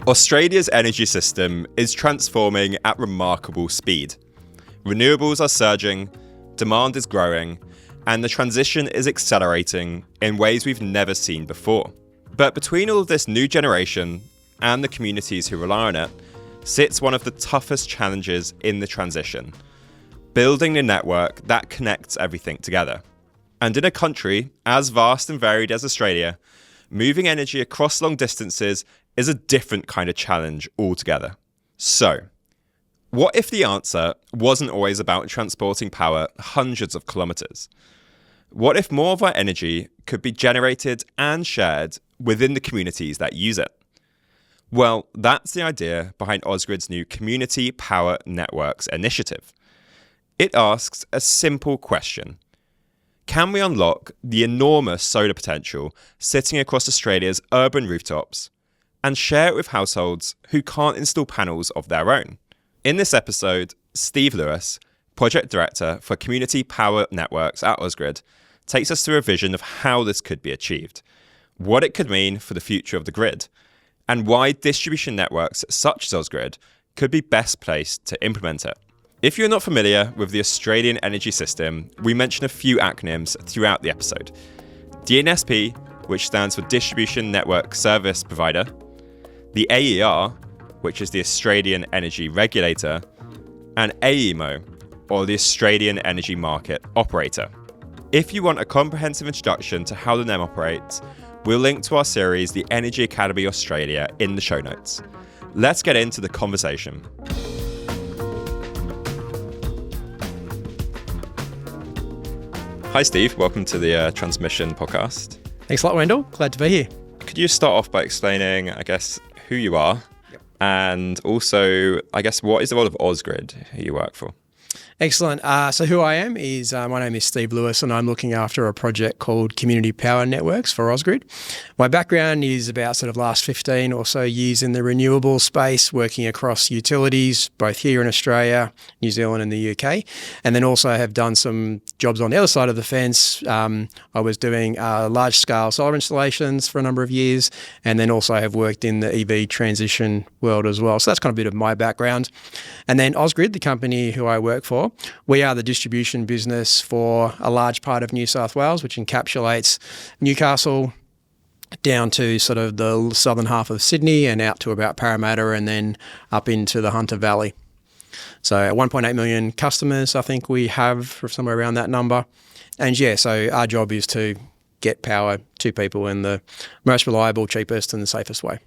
Australia's energy system is transforming at remarkable speed. Renewables are surging, demand is growing, and the transition is accelerating in ways we've never seen before. But between all of this new generation and the communities who rely on it, sits one of the toughest challenges in the transition: building the network that connects everything together. And in a country as vast and varied as Australia, moving energy across long distances is a different kind of challenge altogether. So, what if the answer wasn't always about transporting power hundreds of kilometres? What if more of our energy could be generated and shared within the communities that use it? Well, that's the idea behind Osgrid's new Community Power Networks initiative. It asks a simple question: can we unlock the enormous solar potential sitting across Australia's urban rooftops and share it with households who can't install panels of their own? In this episode, Steve Lewis, Project Director for Community Power Networks at Osgrid, takes us through a vision of how this could be achieved, what it could mean for the future of the grid, and why distribution networks such as Osgrid could be best placed to implement it. If you're not familiar with the Australian energy system, we mention a few acronyms throughout the episode. DNSP, which stands for Distribution Network Service Provider, the AER, which is the Australian Energy Regulator, and AEMO, or the Australian Energy Market Operator. If you want a comprehensive introduction to how the NEM operates, we'll link to our series, The Energy Academy Australia, in the show notes. Let's get into the conversation. Hi Steve, welcome to the Transmission podcast. Thanks a lot, Wendell. Glad to be here. Could you start off by explaining, who you are, and also, what is the role of Osgrid, who you work for? Excellent. So who I am is, my name is Steve Lewis, and I'm looking after a project called Community Power Networks for Osgrid. My background is about last 15 or so years in the renewable space, working across utilities, both here in Australia, New Zealand and the UK. And then also have done some jobs on the other side of the fence. I was doing large-scale solar installations for a number of years, and then also have worked in the EV transition world as well. So that's kind of a bit of my background. And then Osgrid, the company who I work for, we are the distribution business for a large part of New South Wales, which encapsulates Newcastle down to the southern half of Sydney and out to about Parramatta and then up into the Hunter Valley. So 1.8 million customers, I think we have, or somewhere around that number. And so our job is to get power to people in the most reliable, cheapest and the safest way.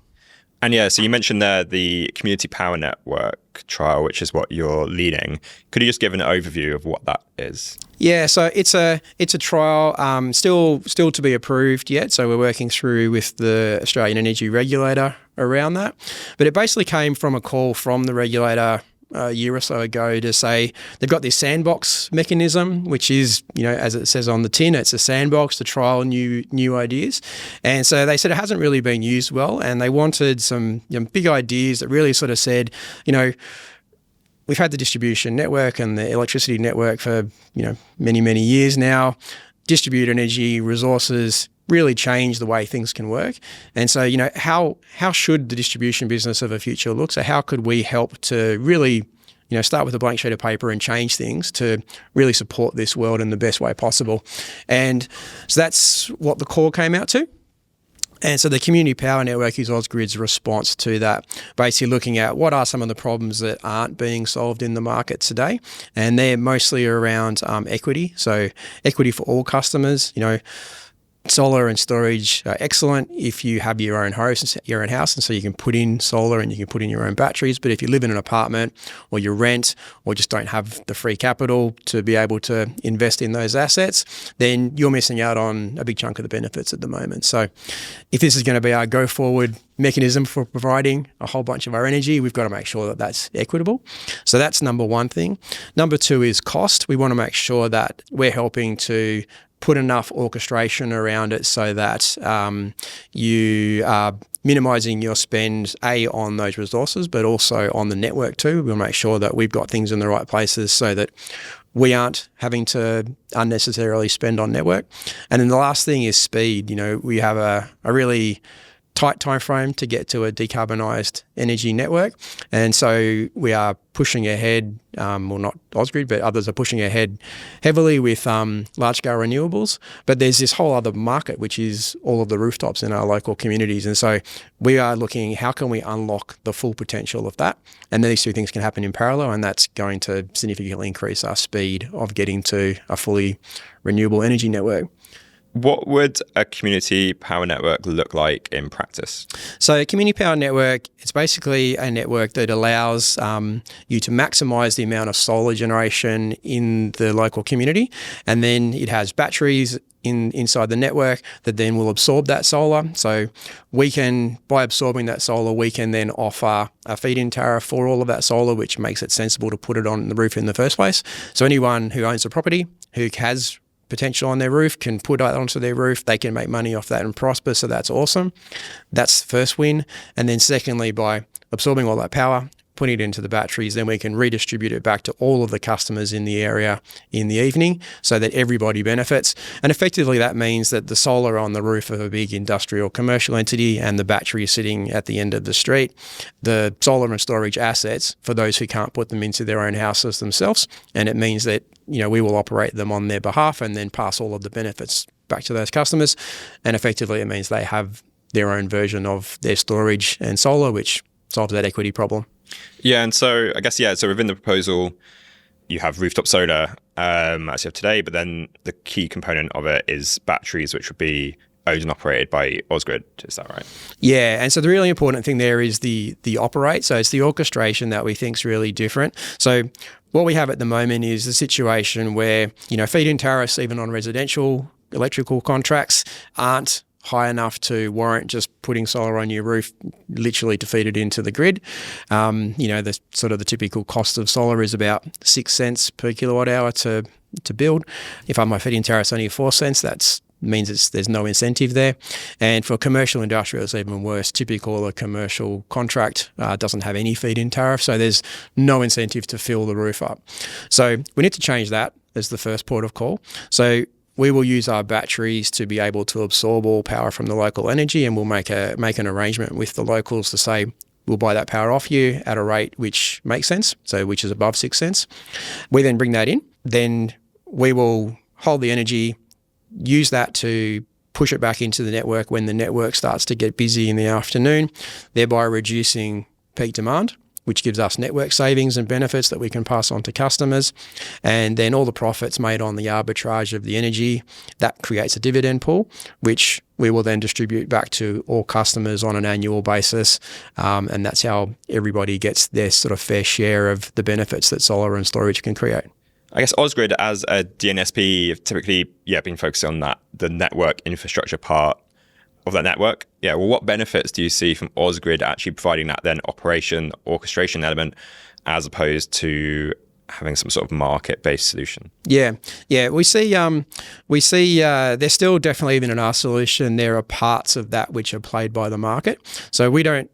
And so you mentioned there the Community Power Network trial, which is what you're leading. Could you just give an overview of what that is? Yeah, so it's a trial, still to be approved yet. So we're working through with the Australian Energy Regulator around that. But it basically came from a call from the regulator a year or so ago to say they've got this sandbox mechanism, which is, as it says on the tin, it's a sandbox to trial new ideas. And so they said it hasn't really been used well, and they wanted some big ideas that really said, we've had the distribution network and the electricity network for, many, many years now. Distributed energy resources really change the way things can work. And so, how should the distribution business of the future look? So how could we help to really, start with a blank sheet of paper and change things to really support this world in the best way possible? And so that's what the call came out to. And so the Community Power Network is Osgrid's response to that, basically looking at what are some of the problems that aren't being solved in the market today. And they're mostly around equity. So equity for all customers, solar and storage are excellent if you have your own house, and so you can put in solar and you can put in your own batteries. But if you live in an apartment or you rent or just don't have the free capital to be able to invest in those assets, then you're missing out on a big chunk of the benefits at the moment. So if this is going to be our go-forward mechanism for providing a whole bunch of our energy, we've got to make sure that that's equitable. So that's number one thing. Number two is cost. We want to make sure that we're helping to put enough orchestration around it so that you are minimising your spend, on those resources, but also on the network too. We'll make sure that we've got things in the right places so that we aren't having to unnecessarily spend on network. And then the last thing is speed. We have a really tight time frame to get to a decarbonised energy network. And so we are pushing ahead, well, not Ausgrid, but others are pushing ahead heavily with large-scale renewables. But there's this whole other market, which is all of the rooftops in our local communities. And so we are looking, how can we unlock the full potential of that? And these two things can happen in parallel, and that's going to significantly increase our speed of getting to a fully renewable energy network. What would a community power network look like in practice? So a community power network, it's basically a network that allows you to maximise the amount of solar generation in the local community. And then it has batteries inside the network that then will absorb that solar. So we can, by absorbing that solar, we can then offer a feed-in tariff for all of that solar, which makes it sensible to put it on the roof in the first place. So anyone who owns a property, who has potential on their roof, can put that onto their roof. They can make money off that and prosper. So that's awesome. That's the first win. And then secondly, by absorbing all that power, putting it into the batteries, then we can redistribute it back to all of the customers in the area in the evening so that everybody benefits. And effectively that means that the solar on the roof of a big industrial commercial entity and the battery is sitting at the end of the street. The solar and storage assets for those who can't put them into their own houses themselves. And it means that, you know, we will operate them on their behalf and then pass all of the benefits back to those customers. And effectively it means they have their own version of their storage and solar, which solves that equity problem. Yeah, and so I guess, so within the proposal, you have rooftop solar, as you have today, but then the key component of it is batteries, which would be owned and operated by Osgrid. Is that right? Yeah, and so the really important thing there is the operate. So it's the orchestration that we think is really different. So what we have at the moment is a situation where, you know, feed-in tariffs, even on residential electrical contracts, aren't high enough to warrant just putting solar on your roof, literally to feed it into the grid. You know, the sort of the typical cost of solar is about 6 cents per kilowatt hour to build. If my feed-in tariff's only 4 cents, that means there's no incentive there. And for commercial industrial, it's even worse. Typical a commercial contract doesn't have any feed-in tariff, so there's no incentive to fill the roof up. So we need to change that as the first port of call. So we will use our batteries to be able to absorb all power from the local energy, and we'll make an arrangement with the locals to say, we'll buy that power off you at a rate which makes sense, so which is above 6 cents. We then bring that in. Then we will hold the energy, use that to push it back into the network when the network starts to get busy in the afternoon, thereby reducing peak demand, which gives us network savings and benefits that we can pass on to customers. And then all the profits made on the arbitrage of the energy, that creates a dividend pool, which we will then distribute back to all customers on an annual basis. And that's how everybody gets their sort of fair share of the benefits that solar and storage can create. I guess Osgrid as a DNSP have typically been focused on the network infrastructure part of that network. Yeah, well, what benefits do you see from Osgrid actually providing that then orchestration element, as opposed to having some sort of market-based solution? Yeah, we see there's still definitely, even in our solution, there are parts of that which are played by the market. So we don't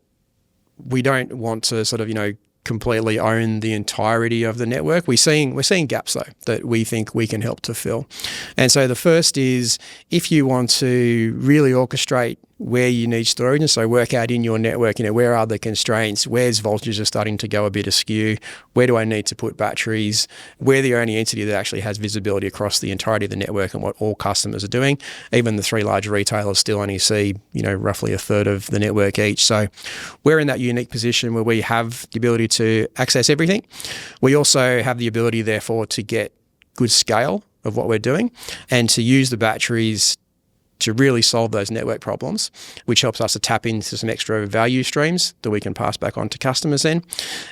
want to sort of, you know, completely own the entirety of the network. We're seeing gaps though that we think we can help to fill. And so the first is, if you want to really orchestrate where you need storage, and so work out in your network, you know, where are the constraints, where's voltages are starting to go a bit askew, where do I need to put batteries, we're the only entity that actually has visibility across the entirety of the network and what all customers are doing. Even the 3 large retailers still only see, you know, roughly a third of the network each. So we're in that unique position where we have the ability to access everything. We also have the ability, therefore, to get good scale of what we're doing and to use the batteries to really solve those network problems, which helps us to tap into some extra value streams that we can pass back on to customers then.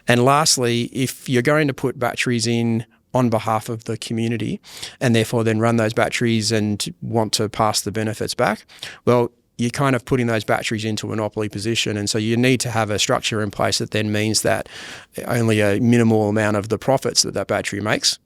And lastly, if you're going to put batteries in on behalf of the community and therefore then run those batteries and want to pass the benefits back, well, you're kind of putting those batteries into a monopoly position. And so you need to have a structure in place that then means that only a minimal amount of the profits that battery makes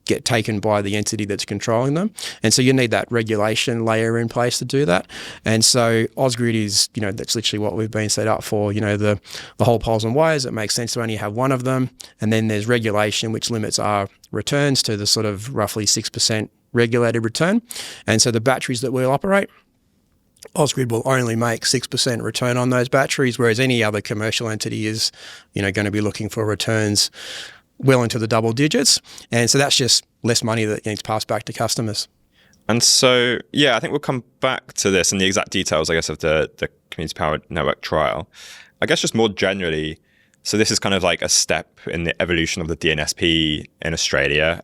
get taken by the entity that's controlling them. And so you need that regulation layer in place to do that. And so Osgrid is, you know, that's literally what we've been set up for, you know, the whole poles and wires. It makes sense to only have one of them. And then there's regulation, which limits our returns to the sort of roughly 6% regulated return. And so the batteries that we'll operate Ausgrid will only make 6% return on those batteries, whereas any other commercial entity is, going to be looking for returns well into the double digits. And so that's just less money that needs passed back to customers. And so, I think we'll come back to this and the exact details, I guess, of the Community Power Network trial. I guess just more generally, so this is kind of like a step in the evolution of the DNSP in Australia.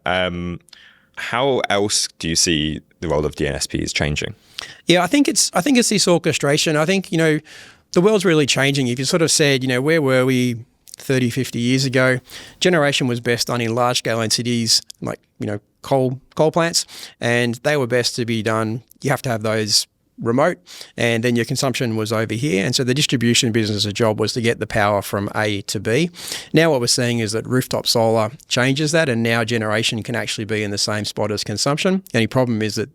How else do you see the role of DNSPs changing? Yeah, I think it's this orchestration. I think, the world's really changing. If you sort of said, where were we 30, 50 years ago? Generation was best done in large scale entities like, coal plants, and they were best to be done. You have to have those remote, and then your consumption was over here. And so the distribution business's job was to get the power from A to B. Now what we're seeing is that rooftop solar changes that, and now generation can actually be in the same spot as consumption. The only problem is that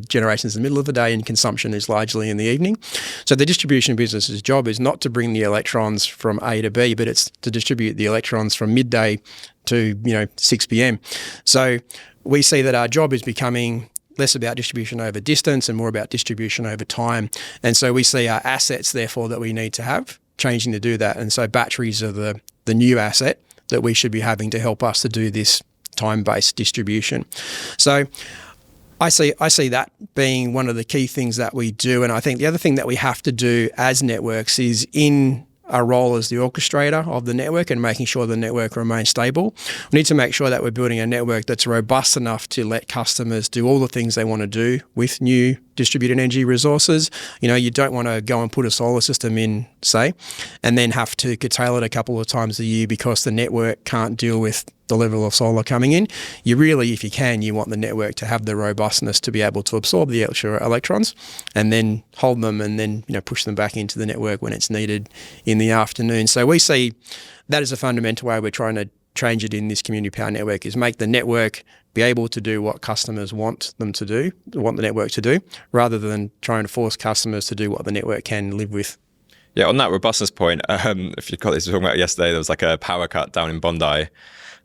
generation is in the middle of the day and consumption is largely in the evening. So the distribution business's job is not to bring the electrons from A to B, but it's to distribute the electrons from midday to 6 p.m. So we see that our job is becoming less about distribution over distance and more about distribution over time. And so we see our assets, therefore, that we need to have changing to do that. And so batteries are the new asset that we should be having to help us to do this time-based distribution. So I see that being one of the key things that we do. And I think the other thing that we have to do as networks is in our role as the orchestrator of the network and making sure the network remains stable. We need to make sure that we're building a network that's robust enough to let customers do all the things they want to do with new distributed energy resources. You don't want to go and put a solar system in, say, and then have to curtail it a couple of times a year because the network can't deal with the level of solar coming in. You really, if you can, you want the network to have the robustness to be able to absorb the extra electrons and then hold them and then push them back into the network when it's needed in the afternoon. So we see that as a fundamental way we're trying to change it in this community power network, is make the network be able to do what customers want the network to do, rather than trying to force customers to do what the network can live with. Yeah, on that robustness point, if you caught this, we were talking about yesterday, there was like a power cut down in Bondi.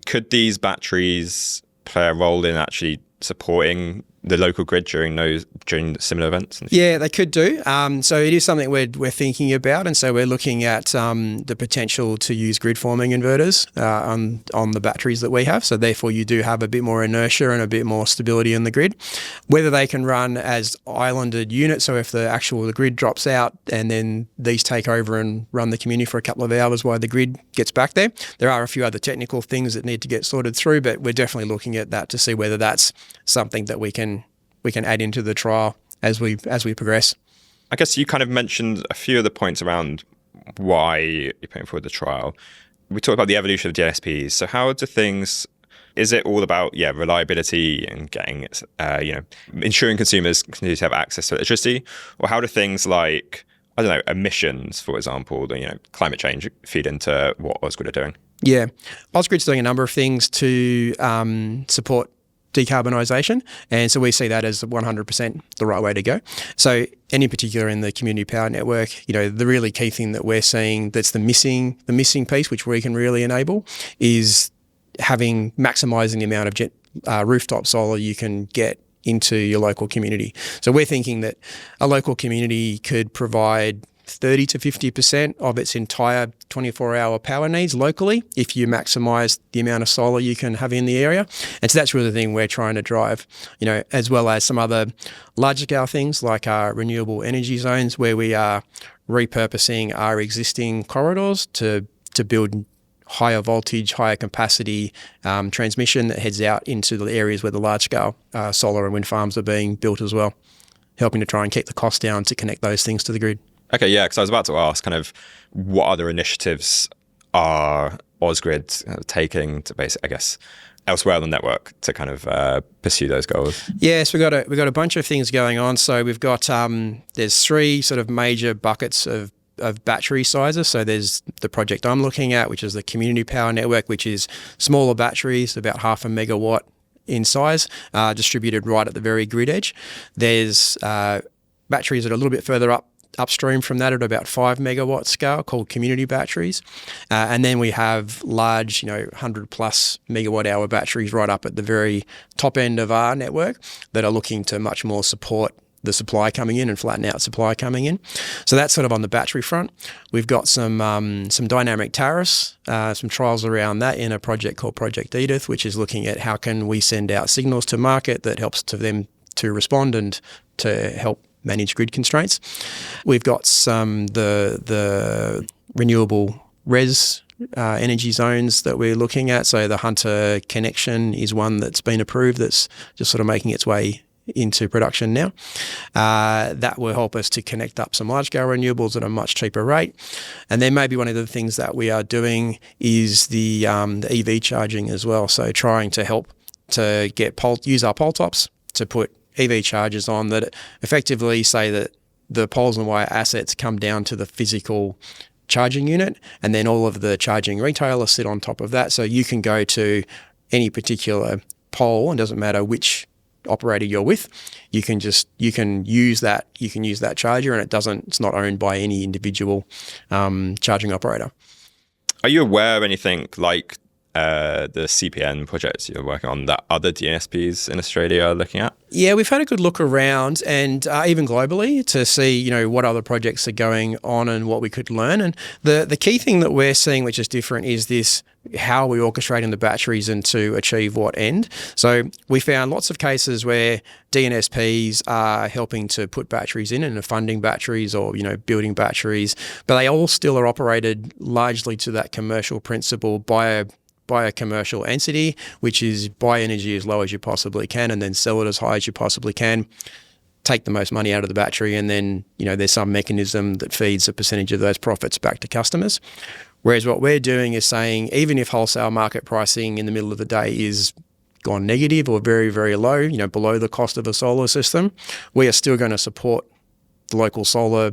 Could these batteries play a role in actually supporting the local grid during similar events? Yeah, they could do. So it is something we're thinking about, and so we're looking at the potential to use grid forming inverters on the batteries that we have. So therefore, you do have a bit more inertia and a bit more stability in the grid. Whether they can run as islanded units, so if the grid drops out and then these take over and run the community for a couple of hours while the grid gets back there. There are a few other technical things that need to get sorted through, but we're definitely looking at that to see whether that's something that we can add into the trial as we progress. I guess you kind of mentioned a few of the points around why you're putting forward the trial. We talked about the evolution of DNSPs. So how do things? Is it all about reliability and getting ensuring consumers continue to have access to electricity, or how do things like emissions, for example, climate change feed into what Osgrid are doing? Yeah, Osgrid's doing a number of things to support decarbonisation, and so we see that as 100% the right way to go. So, and in particular in the community power network, the really key thing that we're seeing that's the missing piece, which we can really enable, is maximising the amount of rooftop solar you can get into your local community. So we're thinking that a local community could provide 30 to 50% of its entire 24-hour power needs locally if you maximise the amount of solar you can have in the area. And so that's really the thing we're trying to drive, as well as some other larger scale things like our renewable energy zones, where we are repurposing our existing corridors to build higher voltage, higher capacity transmission that heads out into the areas where the large scale solar and wind farms are being built as well, helping to try and keep the cost down to connect those things to the grid. Okay, yeah, because I was about to ask kind of what other initiatives are Osgrid taking to basically, I guess, elsewhere on the network to kind of pursue those goals? Yes, we've got a bunch of things going on. So we've got there's three sort of major buckets of battery sizes. So there's the project I'm looking at, which is the community power network, which is smaller batteries, about 0.5 megawatt in size, distributed right at the very grid edge. There's batteries that are a little bit further upstream from that at about 5 megawatt scale, called community batteries. And then we have large, 100 plus megawatt hour batteries right up at the very top end of our network that are looking to much more support the supply coming in and flatten out supply coming in. So that's sort of on the battery front. We've got some dynamic tariffs, some trials around that in a project called Project Edith, which is looking at how can we send out signals to market that helps to them to respond and to help manage grid constraints. We've got the renewable energy zones that we're looking at. So the Hunter connection is one that's been approved that's just sort of making its way into production now. That will help us to connect up some large-scale renewables at a much cheaper rate. And then maybe one of the things that we are doing is the EV charging as well. So trying to help to use our pole tops to put EV chargers on that effectively say that the poles and wire assets come down to the physical charging unit, and then all of the charging retailers sit on top of that. So you can go to any particular pole, and doesn't matter which operator you're with, you can use that charger, and it's not owned by any individual charging operator. Are you aware of anything like the CPN projects you're working on that other DNSPs in Australia are looking at? Yeah, we've had a good look around, and even globally, to see what other projects are going on and what we could learn. And the key thing that we're seeing, which is different, is this: how are we orchestrating the batteries and to achieve what end? So we found lots of cases where DNSPs are helping to put batteries in and are funding batteries or building batteries, but they all still are operated largely to that commercial principle by a commercial entity, which is buy energy as low as you possibly can and then sell it as high as you possibly can, take the most money out of the battery, and then there's some mechanism that feeds a percentage of those profits back to customers. Whereas what we're doing is saying, even if wholesale market pricing in the middle of the day is gone negative or very, very low, below the cost of a solar system, we are still going to support the local solar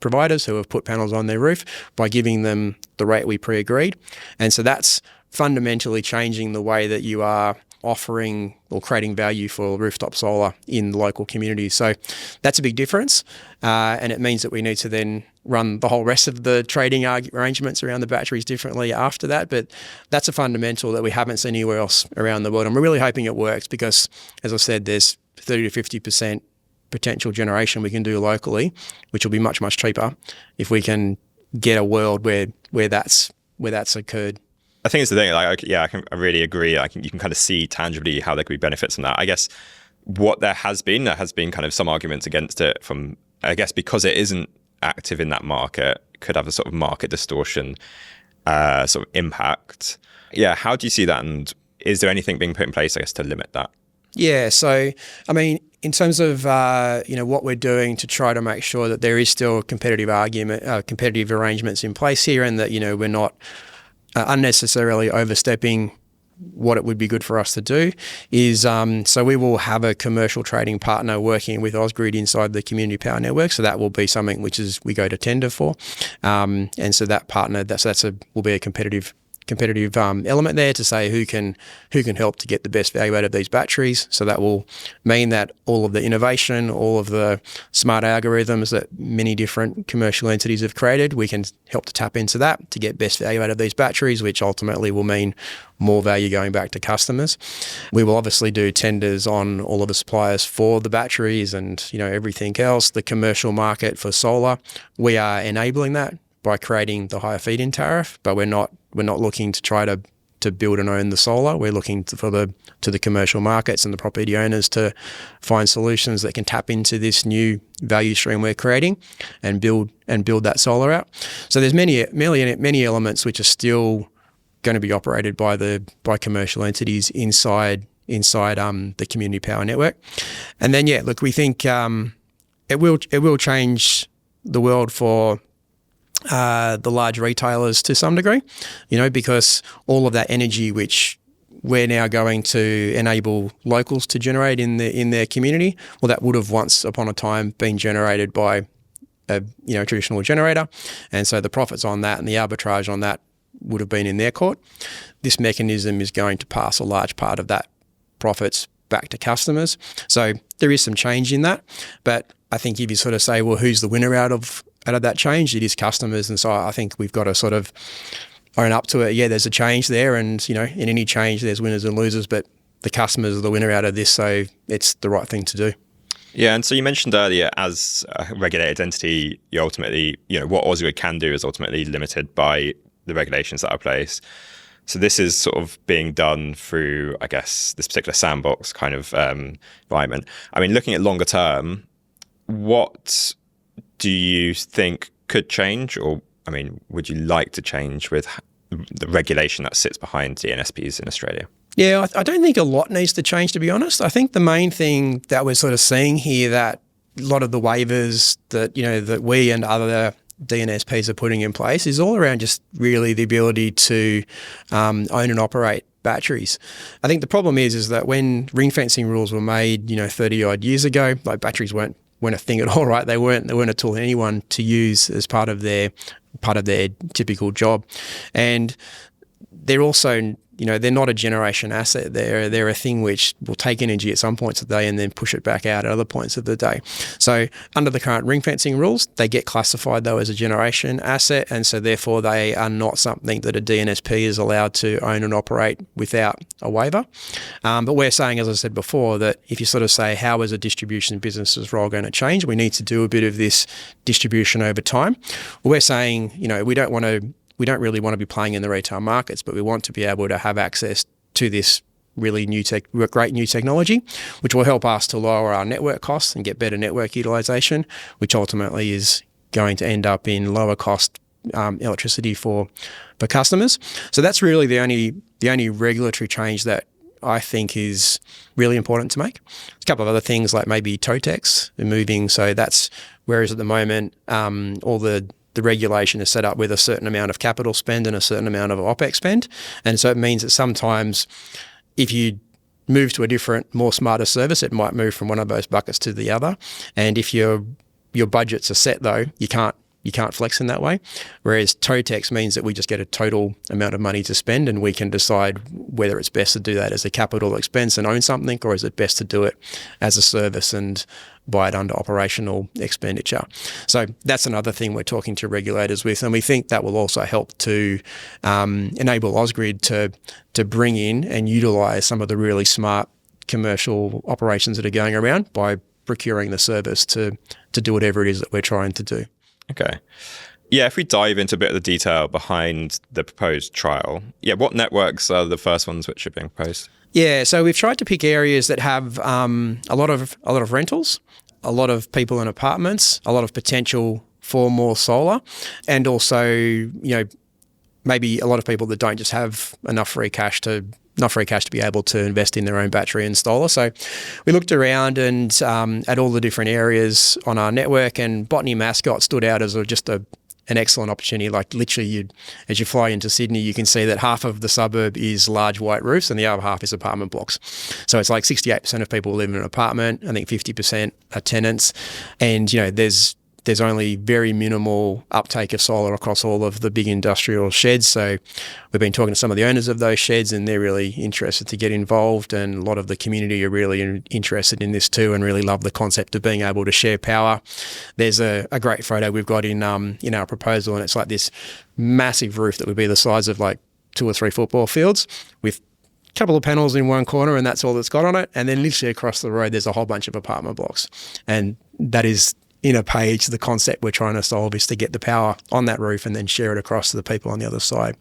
providers who have put panels on their roof by giving them the rate we pre-agreed. And so that's fundamentally changing the way that you are offering or creating value for rooftop solar in the local community. So that's a big difference. And it means that we need to then run the whole rest of the trading arrangements around the batteries differently after that. But that's a fundamental that we haven't seen anywhere else around the world. And we're really hoping it works because, as I said, there's 30 to 50% potential generation we can do locally, which will be much, much cheaper if we can get a world where that's occurred. I think it's the thing. I really agree. You can kind of see tangibly how there could be benefits from that. I guess there has been kind of some arguments against it from, I guess, because it isn't active in that market, could have a sort of market distortion sort of impact. Yeah, how do you see that, and is there anything being put in place, I guess, to limit that? Yeah, so I mean, in terms of what we're doing to try to make sure that there is still competitive arrangements in place here, and that we're not unnecessarily overstepping what it would be good for us to do, is so we will have a commercial trading partner working with Osgrid inside the community power network. So that will be something which is we go to tender for, and so that partner will be a competitive element there to say who can help to get the best value out of these batteries. So that will mean that all of the innovation, all of the smart algorithms that many different commercial entities have created, we can help to tap into that to get best value out of these batteries, which ultimately will mean more value going back to customers. We will obviously do tenders on all of the suppliers for the batteries and everything else. The commercial market for solar, we are enabling that by creating the higher feed-in tariff, but we're not looking to try to build and own the solar. We're looking to the commercial markets and the property owners to find solutions that can tap into this new value stream we're creating and build that solar out. So there's many elements which are still going to be operated by commercial entities inside the community power network. And then we think it will change the world for the large retailers to some degree, because all of that energy which we're now going to enable locals to generate in their community, well, that would have once upon a time been generated by a traditional generator, and so the profits on that and the arbitrage on that would have been in their court. This mechanism is going to pass a large part of that profits back to customers. So there is some change in that, but I think if you sort of say, well, who's the winner out of that change, it is customers. And so I think we've got to sort of own up to it. Yeah, there's a change there, and in any change there's winners and losers, but the customers are the winner out of this, so it's the right thing to do. Yeah, and so you mentioned earlier, as a regulated entity, you ultimately, what Osgrid can do is ultimately limited by the regulations that are placed. So this is sort of being done through, I guess, this particular sandbox kind of environment. I mean, looking at longer term, what do you think could change, or I mean, would you like to change with the regulation that sits behind DNSPs in Australia? Yeah, I don't think a lot needs to change, to be honest. I think the main thing that we're sort of seeing here, that a lot of the waivers that, that we and other DNSPs are putting in place is all around just really the ability to own and operate batteries. I think the problem is that when ring fencing rules were made, 30 odd years ago, like batteries weren't a thing at all, right? They weren't a tool for anyone to use as part of their typical job. And they're also, they're not a generation asset. They're a thing which will take energy at some points of the day and then push it back out at other points of the day. So under the current ring fencing rules, they get classified though as a generation asset, and so therefore they are not something that a DNSP is allowed to own and operate without a waiver. But we're saying, as I said before, that if you sort of say, how is a distribution business's role going to change? We need to do a bit of this distribution over time. We're saying, we don't really want to be playing in the retail markets, but we want to be able to have access to this really great new technology, which will help us to lower our network costs and get better network utilization, which ultimately is going to end up in lower cost electricity for customers. So that's really the only regulatory change that I think is really important to make. A couple of other things like maybe TOTEX moving. So that's, whereas at the moment all the regulation is set up with a certain amount of capital spend and a certain amount of OPEX spend. And so it means that sometimes if you move to a different, more smarter service, it might move from one of those buckets to the other. And if your budgets are set though, you can't flex in that way. Whereas TOTEX means that we just get a total amount of money to spend, and we can decide whether it's best to do that as a capital expense and own something, or is it best to do it as a service and buy it under operational expenditure. So that's another thing we're talking to regulators with, and we think that will also help to enable Ausgrid to bring in and utilise some of the really smart commercial operations that are going around by procuring the service to do whatever it is that we're trying to do. Okay. Yeah, if we dive into a bit of the detail behind the proposed trial, what networks are the first ones which are being proposed? Yeah, so we've tried to pick areas that have a lot of rentals, a lot of people in apartments, a lot of potential for more solar, and also maybe a lot of people that don't just have enough free cash to be able to invest in their own battery installer. So we looked around and at all the different areas on our network, and Botany Mascot stood out as just an excellent opportunity. Like literally, as you fly into Sydney, you can see that half of the suburb is large white roofs and the other half is apartment blocks. So it's like 68% of people live in an apartment. I think 50% are tenants, and there's only very minimal uptake of solar across all of the big industrial sheds. So we've been talking to some of the owners of those sheds, and they're really interested to get involved, and a lot of the community are really interested in this too and really love the concept of being able to share power. There's a great photo we've got in our proposal, and it's like this massive roof that would be the size of like 2 or 3 football fields with a couple of panels in one corner, and that's all that's got on it. And then literally across the road, there's a whole bunch of apartment blocks. And that is, in a page, the concept we're trying to solve is to get the power on that roof and then share it across to the people on the other side.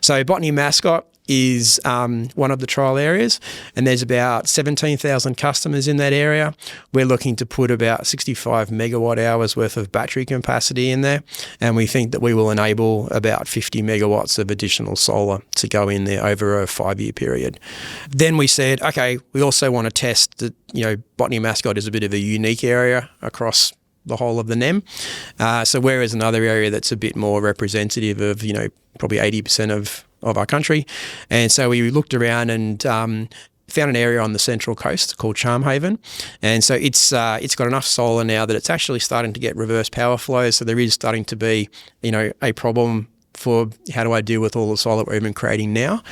So Botany Mascot is one of the trial areas, and there's about 17,000 customers in that area. We're looking to put about 65 megawatt hours worth of battery capacity in there, and we think that we will enable about 50 megawatts of additional solar to go in there over a 5-year period. Then we said, okay, we also want to test that, Botany Mascot is a bit of a unique area across the whole of the NEM. So where is another area that's a bit more representative of, probably 80% of our country. And so we looked around and found an area on the Central Coast called Charmhaven. And so it's got enough solar now that it's actually starting to get reverse power flows. So there is starting to be, a problem for how do I deal with all the solar we're even creating now.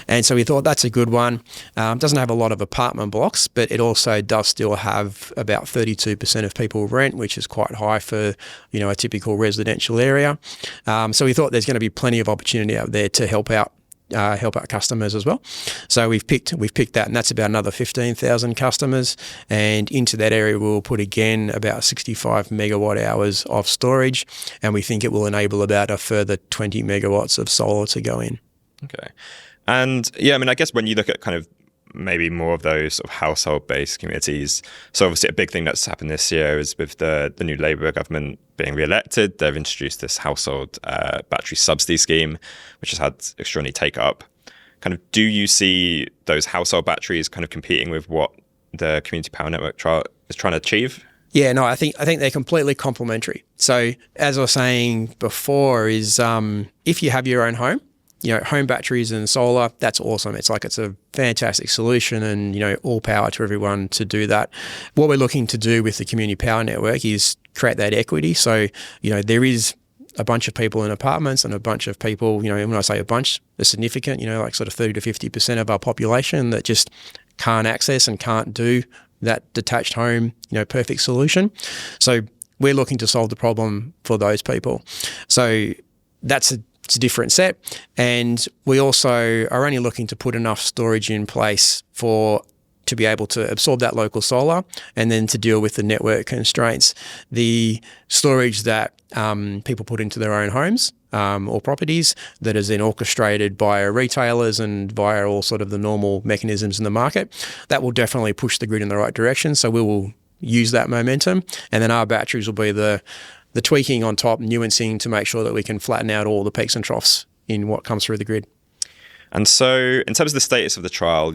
And so we thought that's a good one. Doesn't have a lot of apartment blocks, but it also does still have about 32% of people rent, which is quite high for, a typical residential area. So we thought there's going to be plenty of opportunity out there to help out help our customers as well. So we've picked that, and that's about another 15,000 customers. And into that area, we'll put again about 65 megawatt hours of storage, and we think it will enable about a further 20 megawatts of solar to go in. Okay. And yeah, I mean, I guess when you look at kind of maybe more of those sort of household-based communities, so obviously a big thing that's happened this year is with the new Labour government being re-elected, they've introduced this household battery subsidy scheme, which has had extraordinary take-up. Kind of, do you see those household batteries kind of competing with what the Community Power Network trial is trying to achieve? Yeah, no, I think they're completely complementary. So as I was saying before, is if you have your own home, home batteries and solar, that's awesome. It's a fantastic solution, and, all power to everyone to do that. What we're looking to do with the Community Power Network is create that equity. So, there is a bunch of people in apartments and a bunch of people, when I say a bunch, they're significant, like sort of 30 to 50% of our population that just can't access and can't do that detached home, perfect solution. So we're looking to solve the problem for those people. So it's a different set, and we also are only looking to put enough storage in place to be able to absorb that local solar, and then to deal with the network constraints. The storage that people put into their own homes or properties that is then orchestrated by retailers and via all sort of the normal mechanisms in the market, that will definitely push the grid in the right direction. So we will use that momentum, and then our batteries will be the tweaking on top, nuancing to make sure that we can flatten out all the peaks and troughs in what comes through the grid. And so in terms of the status of the trial,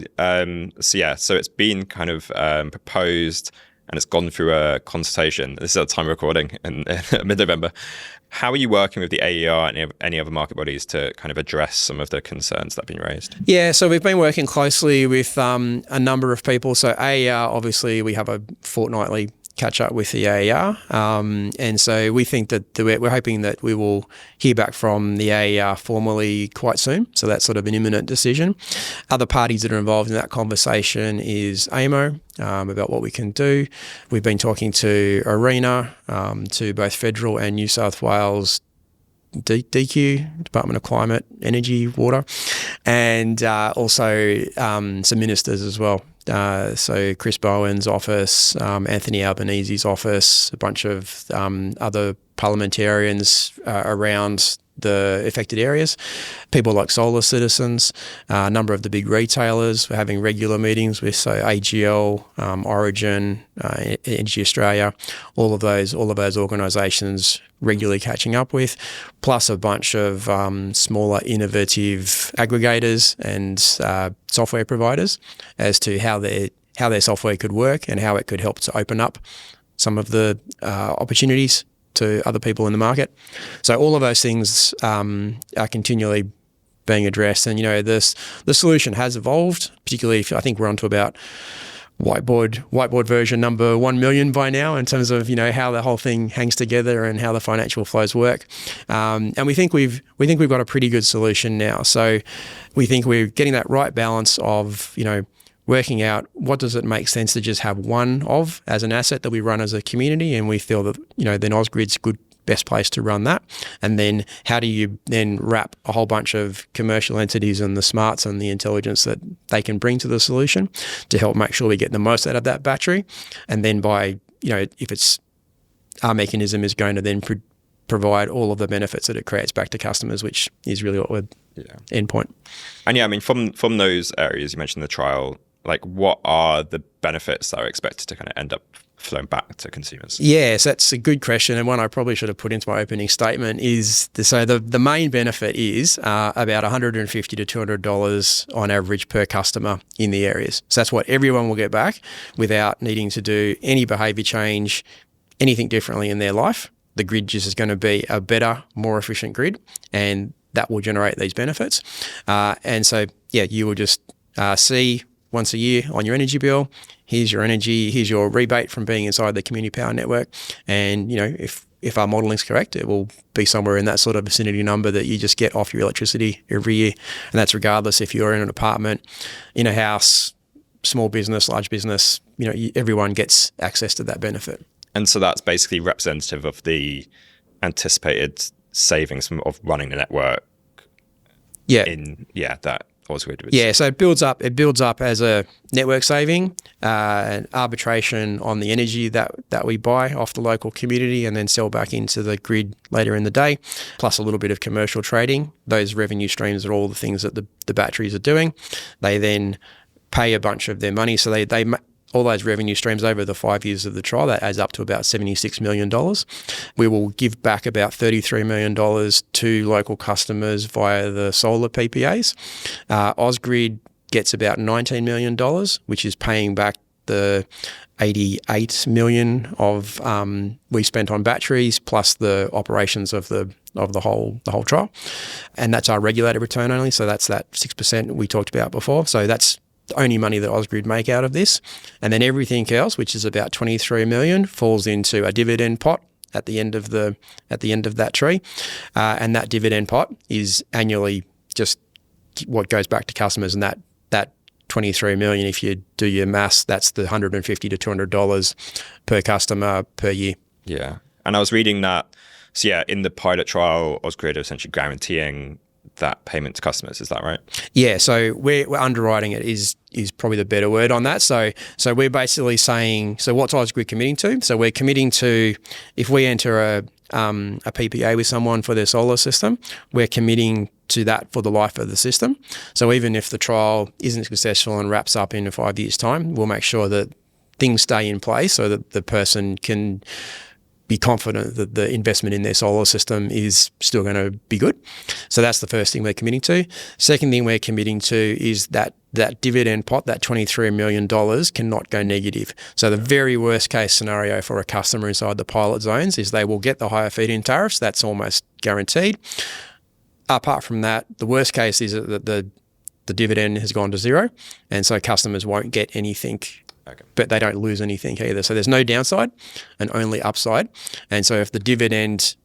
so it's been kind of proposed and it's gone through a consultation. This is at the time of recording in mid-November. How are you working with the AER and any other market bodies to kind of address some of the concerns that have been raised? Yeah, so we've been working closely with a number of people. So AER, obviously, we have a fortnightly catch up with the AER. And so we think that we're hoping that we will hear back from the AER formally quite soon. So that's sort of an imminent decision. Other parties that are involved in that conversation is AEMO, about what we can do. We've been talking to ARENA, to both federal and New South Wales DQ, Department of Climate, Energy, Water, and also some ministers as well. So Chris Bowen's office, Anthony Albanese's office, a bunch of other parliamentarians around the affected areas, people like Solar Citizens, a number of the big retailers. We're having regular meetings with AGL, Origin, Energy Australia, all of those organisations regularly catching up with, plus a bunch of smaller innovative aggregators and software providers as to how their software could work and how it could help to open up some of the opportunities to other people in the market. So all of those things are continually being addressed, and the solution has evolved. Particularly, if I think we're onto about whiteboard version number 1 million by now in terms of how the whole thing hangs together and how the financial flows work. And we think we've got a pretty good solution now. So we think we're getting that right balance of working out what does it make sense to just have one of as an asset that we run as a community, and we feel that then Osgrid's good best place to run that. And then how do you then wrap a whole bunch of commercial entities and the smarts and the intelligence that they can bring to the solution to help make sure we get the most out of that battery. And then by if it's our mechanism is going to then provide all of the benefits that it creates back to customers, which is really what we're end point. And I mean, from those areas you mentioned the trial, like what are the benefits that are expected to kind of end up flowing back to consumers? Yes, that's a good question, and one I probably should have put into my opening statement is the main benefit is about $150 to $200 on average per customer in the areas. So that's what everyone will get back without needing to do any behaviour change, anything differently in their life. The grid just is going to be a better, more efficient grid, and that will generate these benefits. And so, you will just see once a year on your energy bill, here's your rebate from being inside the Community Power Network. And, if our modelling is correct, it will be somewhere in that sort of vicinity number that you just get off your electricity every year. And that's regardless if you're in an apartment, in a house, small business, large business, everyone gets access to that benefit. And so that's basically representative of the anticipated savings of running the network. in that Osgrid would Yeah, so it builds up as a network saving, an arbitration on the energy that we buy off the local community and then sell back into the grid later in the day, plus a little bit of commercial trading. Those revenue streams are all the things that the batteries are doing. They then pay a bunch of their money, so they all those revenue streams over the 5 years of the trial, that adds up to about $76 million. We will give back about $33 million to local customers via the solar PPAs. Ausgrid gets about $19 million, which is paying back the $88 million of we spent on batteries plus the operations of the whole trial. And that's our regulated return only, so that's that 6% we talked about before. So that's the only money that Osgrid make out of this. And then everything else, which is about $23 million, falls into a dividend pot at the end of that tree. And that dividend pot is annually just what goes back to customers. And that $23 million, if you do your maths, that's the $150 to $200 per customer per year. Yeah. And I was reading that, so yeah, in the pilot trial, Osgrid are essentially guaranteeing that payment to customers. Is that right? Yeah, so we're underwriting it is probably the better word on that. So we're basically saying, so what's Osgrid committing to? So we're committing to, if we enter a PPA with someone for their solar system, we're committing to that for the life of the system. So even if the trial isn't successful and wraps up in 5 years' time, we'll make sure that things stay in place so that the person can be confident that the investment in their solar system is still going to be good. So that's the first thing we're committing to. Second thing we're committing to is that dividend pot, that $23 million, cannot go negative. So the very worst case scenario for a customer inside the pilot zones is they will get the higher feed-in tariffs. That's almost guaranteed. Apart from that, the worst case is that the dividend has gone to zero, and so customers won't get anything. Okay. But they don't lose anything either. So there's no downside and only upside. And so if the dividend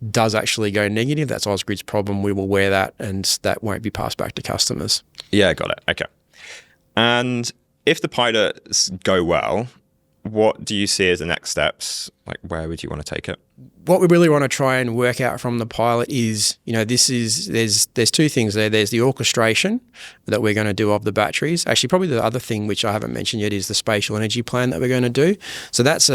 does actually go negative, that's Osgrid's problem. We will wear that and that won't be passed back to customers. Yeah, got it. Okay. And if the pilots go well, what do you see as the next steps? Like, where would you want to take it? What we really want to try and work out from the pilot is, there's two things there. There's the orchestration that we're going to do of the batteries. Actually, probably the other thing which I haven't mentioned yet is the spatial energy plan that we're going to do. So that's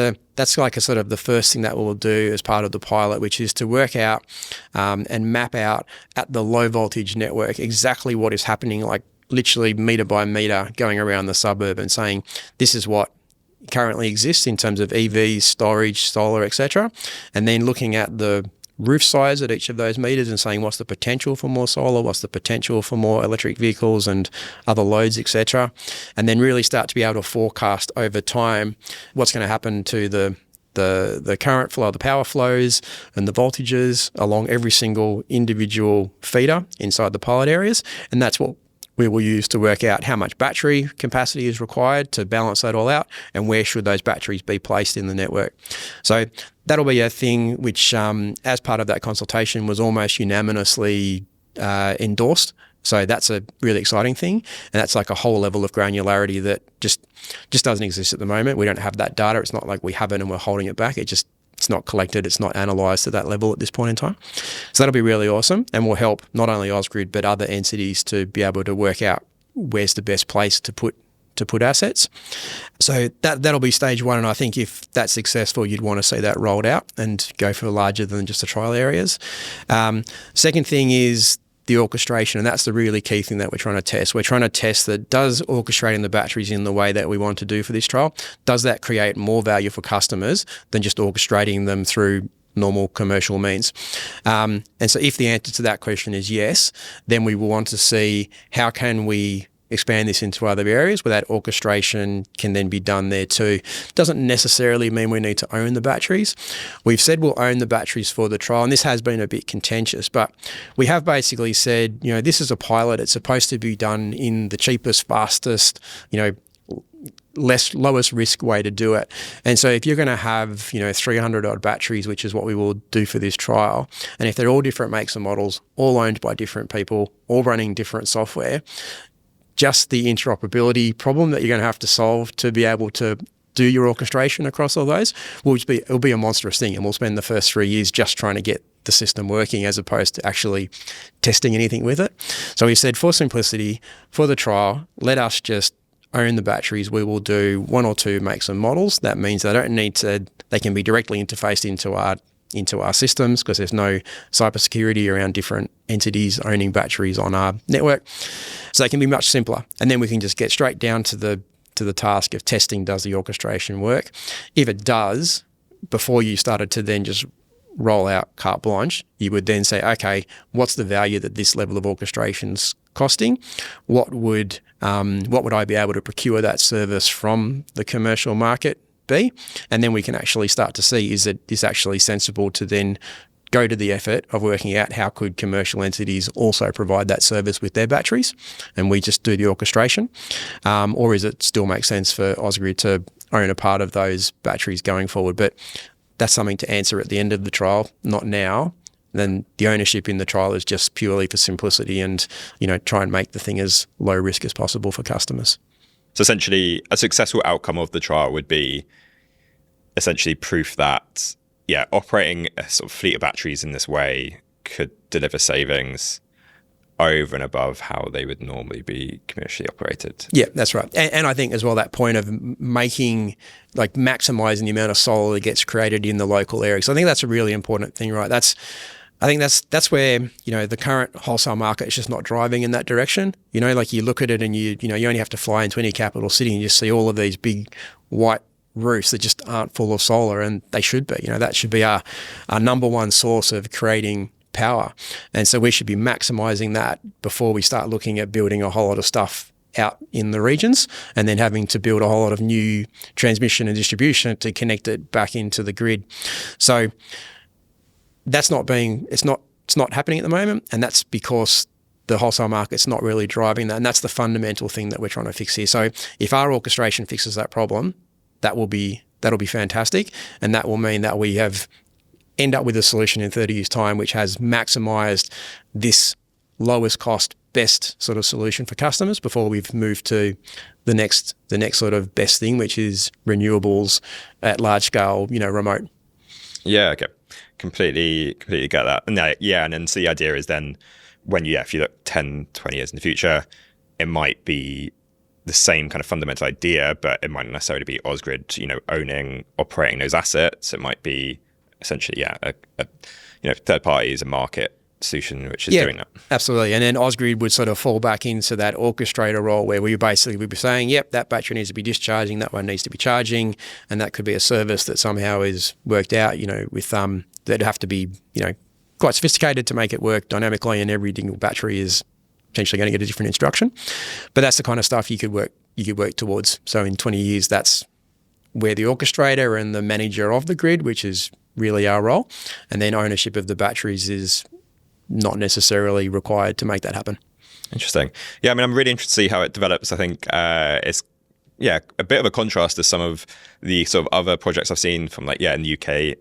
like a sort of the first thing that we'll do as part of the pilot, which is to work out and map out at the low voltage network exactly what is happening, like literally meter by meter going around the suburb and saying, this is what currently exists in terms of EVs, storage, solar, etc. And then looking at the roof size at each of those meters and saying what's the potential for more solar, what's the potential for more electric vehicles and other loads, etc. And then really start to be able to forecast over time what's going to happen to the current flow, the power flows and the voltages along every single individual feeder inside the pilot areas. And that's what we will use to work out how much battery capacity is required to balance that all out and where should those batteries be placed in the network. So that'll be a thing which, as part of that consultation, was almost unanimously endorsed. So that's a really exciting thing. And that's like a whole level of granularity that just doesn't exist at the moment. We don't have that data. It's not like we have it and we're holding it back. It's not collected, it's not analysed to that level at this point in time. So that'll be really awesome and will help not only Osgrid but other entities to be able to work out where's the best place to put assets. So that'll be stage one, and I think if that's successful, you'd want to see that rolled out and go for larger than just the trial areas. Second thing is the orchestration, and that's the really key thing that we're trying to test. We're trying to test that does orchestrating the batteries in the way that we want to do for this trial, does that create more value for customers than just orchestrating them through normal commercial means? And so if the answer to that question is yes, then we will want to see how can we expand this into other areas where that orchestration can then be done there too. Doesn't necessarily mean we need to own the batteries. We've said we'll own the batteries for the trial, and this has been a bit contentious, but we have basically said, this is a pilot. It's supposed to be done in the cheapest, fastest, lowest risk way to do it. And so if you're going to have 300 odd batteries, which is what we will do for this trial, and if they're all different makes and models, all owned by different people, all running different software, just the interoperability problem that you're going to have to solve to be able to do your orchestration across all those it'll be a monstrous thing, and we'll spend the first 3 years just trying to get the system working as opposed to actually testing anything with it. So we said, for simplicity, for the trial, let us just own the batteries. We will do 1 or 2 makes and models. That means they can be directly interfaced into our systems because there's no cybersecurity around different entities owning batteries on our network. So they can be much simpler. And then we can just get straight down to the task of testing, does the orchestration work? If it does, before you started to then just roll out carte blanche, you would then say, okay, what's the value that this level of orchestration's costing? What would I be able to procure that service from the commercial market be? And then we can actually start to see, is it actually sensible to then go to the effort of working out how could commercial entities also provide that service with their batteries, and we just do the orchestration, or is it still make sense for Osgrid to own a part of those batteries going forward? But that's something to answer at the end of the trial, not now. Then the ownership in the trial is just purely for simplicity and, try and make the thing as low risk as possible for customers. So essentially, a successful outcome of the trial would be essentially proof that, operating a sort of fleet of batteries in this way could deliver savings over and above how they would normally be commercially operated. Yeah, that's right. And I think as well that point of maximizing the amount of solar that gets created in the local area. So I think that's a really important thing, right? I think that's where, the current wholesale market is just not driving in that direction. You look at it and you only have to fly into any capital city and you see all of these big white roofs that just aren't full of solar, and they should be. That should be our number one source of creating power. And so we should be maximizing that before we start looking at building a whole lot of stuff out in the regions and then having to build a whole lot of new transmission and distribution to connect it back into the grid. So it's not happening at the moment, and that's because the wholesale market's not really driving that, and that's the fundamental thing that we're trying to fix here. So if our orchestration fixes that problem, that'll be fantastic, and that will mean that we end up with a solution in 30 years' time which has maximised this lowest cost, best sort of solution for customers before we've moved to the next sort of best thing, which is renewables at large scale, remote. Yeah, okay. Completely get that. And then so the idea is then if you look 10, 20 years in the future, it might be the same kind of fundamental idea, but it might not necessarily be Osgrid, operating those assets. It might be essentially, a third party is a market solution which is doing that. Absolutely. And then Osgrid would sort of fall back into that orchestrator role where we'd be saying, yep, that battery needs to be discharging, that one needs to be charging, and that could be a service that somehow is worked out, with that'd have to be, quite sophisticated to make it work dynamically, and every single battery is potentially going to get a different instruction. But that's the kind of stuff you could work towards. So in 20 years, that's where the orchestrator and the manager of the grid, which is really our role, and then ownership of the batteries is not necessarily required to make that happen. Interesting. Yeah, I mean, I'm really interested to see how it develops. I think it's a bit of a contrast to some of the sort of other projects I've seen from in the UK,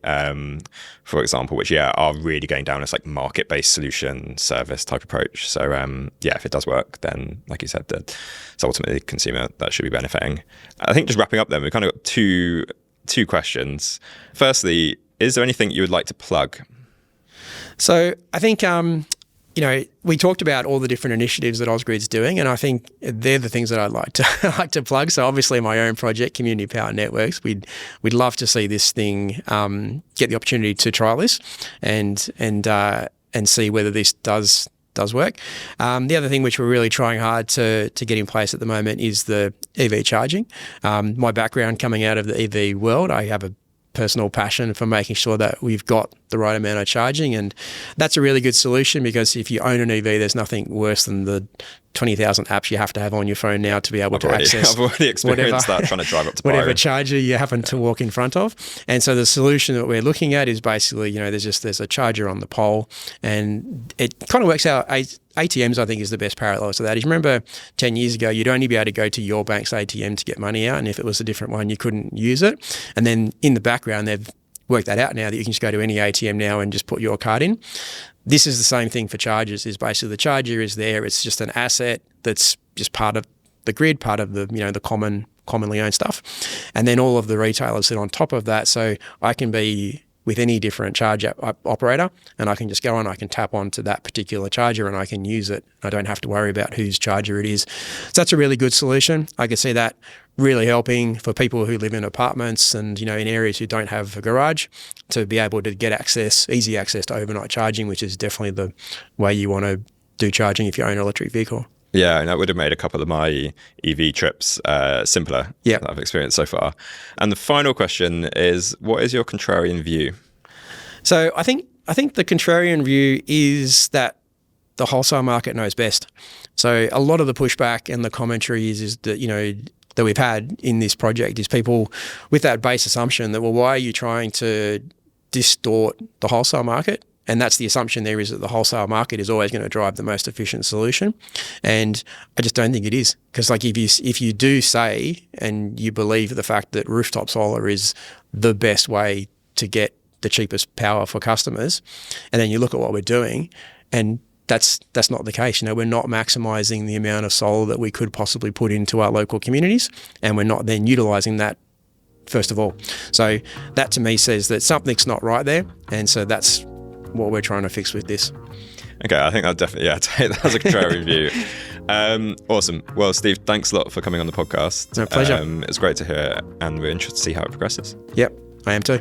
for example, which are really going down this market-based solution service type approach. So if it does work, then like you said, it's ultimately the consumer that should be benefiting. I think just wrapping up then, we've kind of got two questions. Firstly, is there anything you would like to plug? So I think we talked about all the different initiatives that Osgrid's doing, and I think they're the things that I'd like to plug. So obviously my own project, Community Power Networks, we'd love to see this thing get the opportunity to trial this and see whether this does work. The other thing which we're really trying hard to get in place at the moment is the EV charging. My background coming out of the EV world, I have a personal passion for making sure that we've got the right amount of charging, and that's a really good solution because if you own an EV, there's nothing worse than the 20,000 apps you have to have on your phone now to be able to access. I've already experienced that trying to drive up to whatever charger you happen to walk in front of. And so the solution that we're looking at is basically, there's a charger on the pole, and it kind of works out. ATMs, I think, is the best parallel to that. You remember 10 years ago, you'd only be able to go to your bank's ATM to get money out, and if it was a different one, you couldn't use it. And then in the background, they've worked that out now that you can just go to any ATM now and just put your card in. This is the same thing for chargers. Is basically the charger is there. It's just an asset that's just part of the grid, part of the the commonly owned stuff, and then all of the retailers sit on top of that. So I can be with any different charge operator, and I can just go and I can tap onto that particular charger and I can use it. I don't have to worry about whose charger it is. So that's a really good solution. I can see that really helping for people who live in apartments and, in areas who don't have a garage, to be able to get easy access to overnight charging, which is definitely the way you want to do charging if you own an electric vehicle. Yeah, and that would have made a couple of my EV trips simpler that I've experienced so far. And the final question is, what is your contrarian view? So I think the contrarian view is that the wholesale market knows best. So a lot of the pushback and the commentary is that, that we've had in this project is people with that base assumption that, well, why are you trying to distort the wholesale market? And that's the assumption there, is that the wholesale market is always going to drive the most efficient solution. And I just don't think it is. Because if you do say and you believe the fact that rooftop solar is the best way to get the cheapest power for customers, and then you look at what we're doing, and that's not the case. We're not maximising the amount of solar that we could possibly put into our local communities, and we're not then utilising that first of all. So that to me says that something's not right there, and so that's what we're trying to fix with this. Okay, I think that definitely, take that as a contrarian view. Awesome. Well, Steve, thanks a lot for coming on the podcast. No, pleasure. It's great to hear, and we're interested to see how it progresses. Yep, I am too.